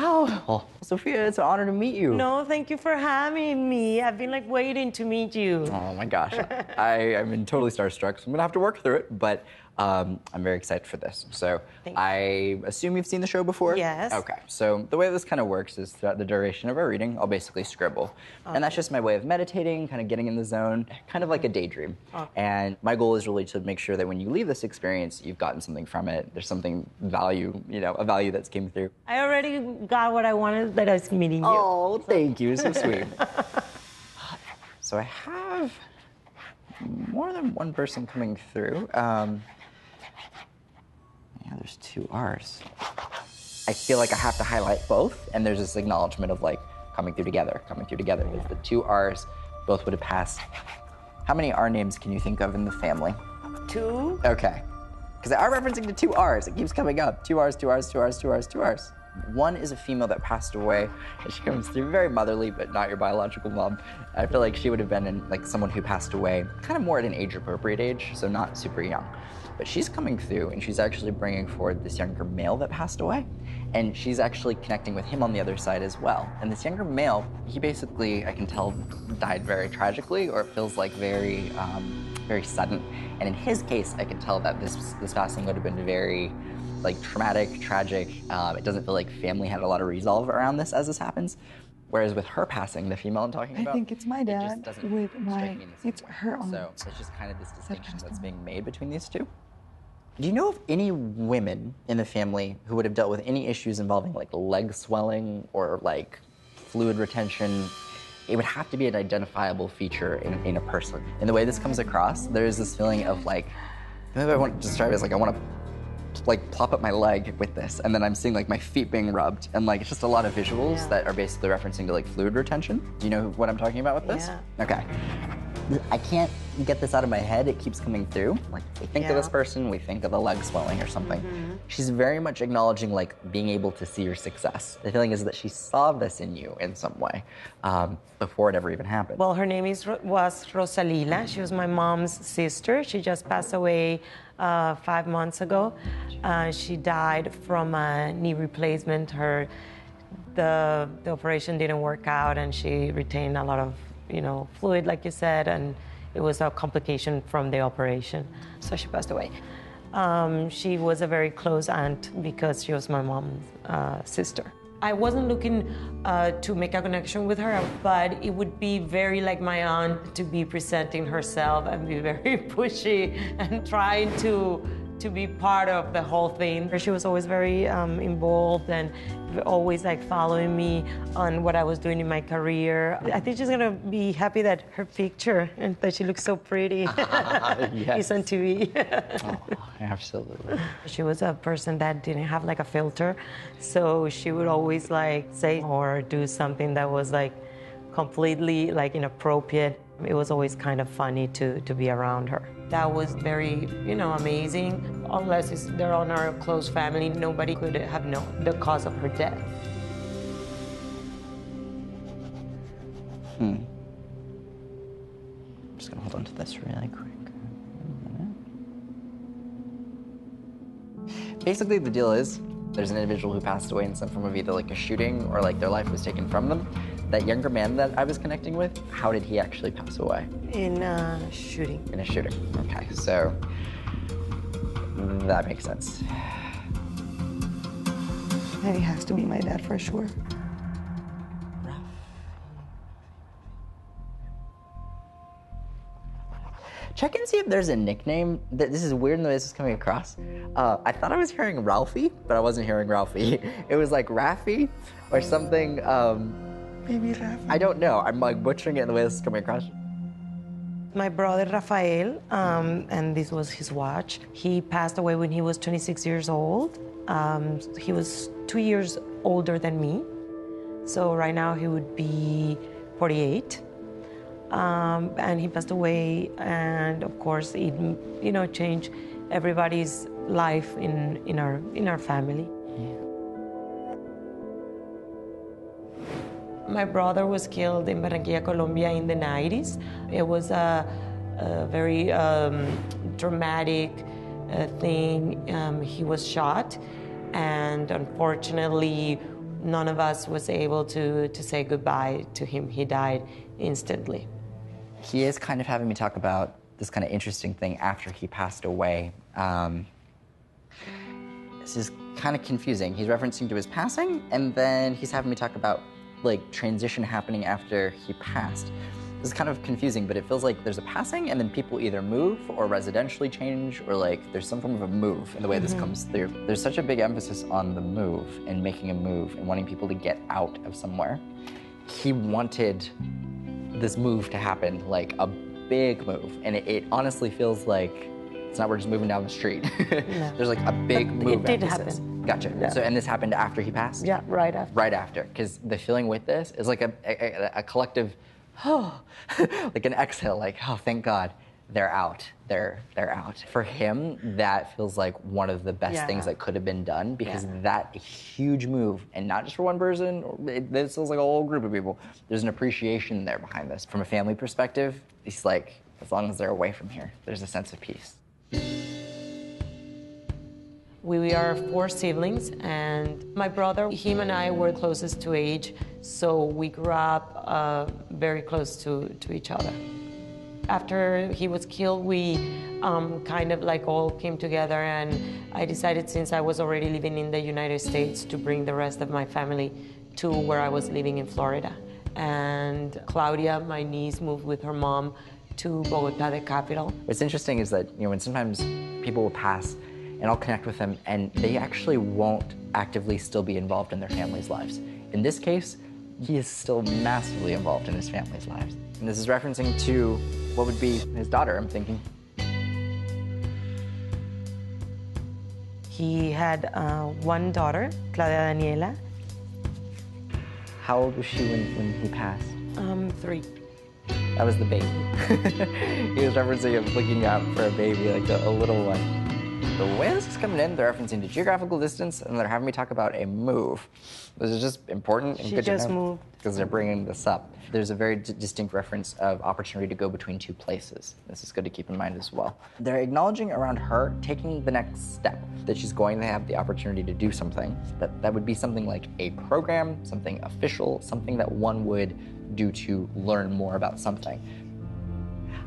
Wow. Well, Sofia, it's an honor to meet you. No, thank you for having me. I've been like waiting to meet you. Oh my gosh. I'm totally starstruck, so I'm gonna have to work through it, but I'm very excited for this. So I assume you've seen the show before? Yes. Okay, so the way this kind of works is throughout the duration of our reading, I'll basically scribble. Okay. And that's just my way of meditating, kind of getting in the zone, kind of like a daydream. Okay. And my goal is really to make sure that when you leave this experience, you've gotten something from it. There's something a value that's came through. I already got what I wanted that I was meeting you. Oh, thank you, so sweet. So I have more than one person coming through. Yeah, there's two R's. I feel like I have to highlight both, and there's this acknowledgement of like coming through together. If the two R's both would have passed. How many R names can you think of in the family? 2. Okay. Because they are referencing the two R's. It keeps coming up. 2 R's, 2 R's, 2 R's, 2 R's, 2 R's. One is a female that passed away, and she comes through very motherly, but not your biological mom. I feel like she would have been like someone who passed away kind of more at an age-appropriate age, so not super young. But she's coming through, and she's actually bringing forward this younger male that passed away, and she's actually connecting with him on the other side as well. And this younger male, he basically, I can tell, died very tragically, or it feels like very sudden. And in his case, I can tell that this passing would have been very like traumatic, tragic. It doesn't feel like family had a lot of resolve around this as this happens. Whereas with her passing, the female I'm talking about, I think it's my dad it just doesn't with strike my, me in the same it's way. her own. So it's just kind of this distinction that's being made between these two. Do you know of any women in the family who would have dealt with any issues involving like leg swelling or like fluid retention? It would have to be an identifiable feature in a person. And the way this comes across, there's this feeling of like, maybe I want to describe it as like I want to like plop up my leg with this, and then I'm seeing like my feet being rubbed, and like it's just a lot of visuals that are basically referencing to like fluid retention. Do you know what I'm talking about with this? Yeah. Okay. I can't get this out of my head. It keeps coming through. Like, we think of this person, we think of the leg swelling or something. Mm-hmm. She's very much acknowledging, like, being able to see your success. The feeling is that she saw this in you in some way before it ever even happened. Well, her name was Rosalila. She was my mom's sister. She just passed away 5 months ago. She died from a knee replacement. The operation didn't work out, and she retained a lot of fluid, like you said, and it was a complication from the operation. So she passed away. She was a very close aunt because she was my mom's sister. I wasn't looking to make a connection with her, but it would be very like my aunt to be presenting herself and be very pushy and trying to be part of the whole thing. She was always very involved and always like following me on what I was doing in my career. I think she's gonna be happy that her picture and that she looks so pretty is on TV. Oh, absolutely. She was a person that didn't have like a filter, so she would always like say or do something that was like completely like inappropriate. It was always kind of funny to be around her. That was very, amazing. Unless they're on our close family, nobody could have known the cause of her death. I'm just gonna hold on to this really quick. Basically, the deal is there's an individual who passed away in some form of either like a shooting or like their life was taken from them. That younger man that I was connecting with, how did he actually pass away? In a shooting. In a shooting. Okay, so that makes sense. It has to be my dad for sure. Check and see if there's a nickname. This is weird in the way this is coming across. I thought I was hearing Ralphie, but I wasn't hearing Ralphie. It was like Raffy or something. Maybe Raffy. I don't know. I'm like butchering it in the way this is coming across. My brother Rafael, and this was his watch. He passed away when he was 26 years old. He was 2 years older than me. So right now he would be 48. And he passed away, and of course it, changed everybody's life in our family. Yeah. My brother was killed in Barranquilla, Colombia in the 90s. It was a very dramatic thing. He was shot, and unfortunately, none of us was able to say goodbye to him. He died instantly. He is kind of having me talk about this kind of interesting thing after he passed away. This is kind of confusing. He's referencing to his passing, and then he's having me talk about like transition happening after he passed. This is kind of confusing, but it feels like there's a passing and then people either move or residentially change, or like there's some form of a move in the way this comes through. There's such a big emphasis on the move and making a move and wanting people to get out of somewhere. He wanted this move to happen, like a big move, and it honestly feels like it's not we're just moving down the street. No. There's like a big move. It did emphasis. happen. Gotcha. Yeah. So, and this happened after he passed? Yeah, right after. Right after, because the feeling with this is like a collective, oh, like an exhale, like, oh, thank God, they're out. They're out. For him, that feels like one of the best things that could have been done, because that huge move, and not just for one person, this feels like a whole group of people. There's an appreciation there behind this. From a family perspective, it's like, as long as they're away from here, there's a sense of peace. We are 4 siblings, and my brother, him and I were closest to age, so we grew up very close to each other. After he was killed, we kind of like all came together, and I decided, since I was already living in the United States, to bring the rest of my family to where I was living in Florida. And Claudia, my niece, moved with her mom to Bogota, the capital. What's interesting is that, when sometimes people will pass, and I'll connect with them, and they actually won't actively still be involved in their family's lives. In this case, he is still massively involved in his family's lives. And this is referencing to what would be his daughter, I'm thinking. He had one daughter, Claudia Daniela. How old was she when he passed? 3. That was the baby. He was referencing him looking out for a baby, like a little one. The way this is coming in, they're referencing to geographical distance, and they're having me talk about a move. This is just important and good to know. She just moved. Because they're bringing this up. There's a very distinct reference of opportunity to go between 2 places. This is good to keep in mind as well. They're acknowledging around her taking the next step, that she's going to have the opportunity to do something. That would be something like a program, something official, something that one would do to learn more about something.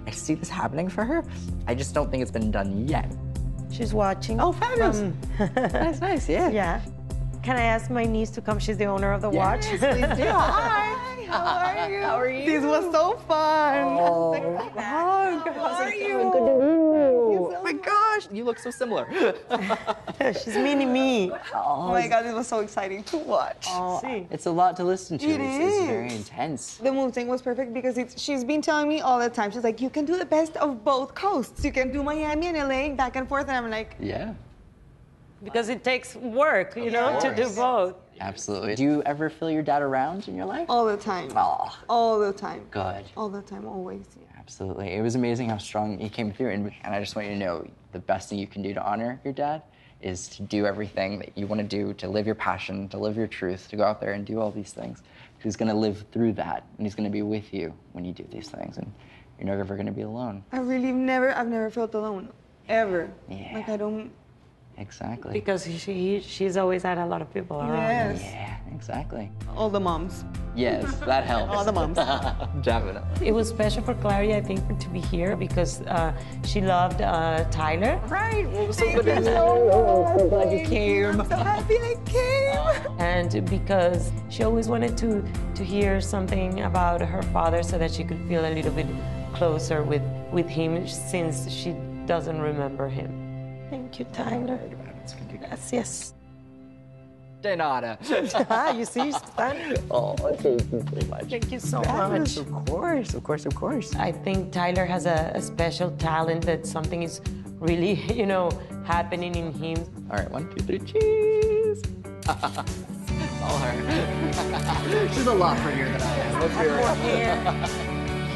I see this happening for her. I just don't think it's been done yet. She's watching. Oh, fabulous. Nice, yeah. Yeah. Can I ask my niece to come? She's the owner of the watch. Please do. Hi, how are you? How are you? This was so fun. Oh, How are you? Oh my gosh, you look so similar. She's mini-me. Oh my God, this was so exciting to watch. Oh, it's a lot to listen to. It's very intense. The move thing was perfect because she's been telling me all the time. She's like, you can do the best of both coasts. You can do Miami and LA back and forth. And I'm like, yeah. Because it takes work, to do both. Absolutely. Do you ever feel your dad around in your life? all the time. Oh. All the time. Good. All the time, always. Yeah. Absolutely. It was amazing how strong he came through. And I just want you to know, the best thing you can do to honor your dad is to do everything that you want to do, to live your passion, to live your truth, to go out there and do all these things. He's going to live through that, and he's going to be with you when you do these things, and you're never going to be alone. I've never felt alone, ever. Yeah. Like I don't. Exactly. Because she's always had a lot of people around. Yes. Yeah, exactly. All the moms. Yes, that helps. All the moms. Definitely. It was special for Claudia, I think, to be here because she loved Tyler. Right. Well, it was so good to know. I'm so glad you came. I'm so happy I came. And because she always wanted to hear something about her father so that she could feel a little bit closer with him since she doesn't remember him. Thank you, Tyler. Gracias. De nada. You see, Stan? Oh, thank you so much. Thank you so much. Of course. I think Tyler has a special talent that something is really, happening in him. All right, 1, 2, 3, cheese. All her. She's a lot prettier than I am. Let's hear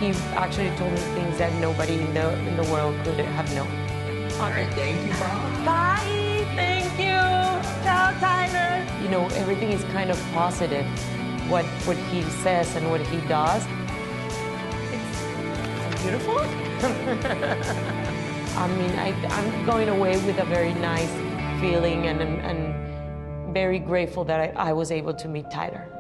it. He actually told me things that nobody in the world could have known. All right, thank you, Bob. Bye. Thank you. Ciao, Tyler. Everything is kind of positive. What he says and what he does. It's beautiful. I mean, I'm going away with a very nice feeling and very grateful that I was able to meet Tyler.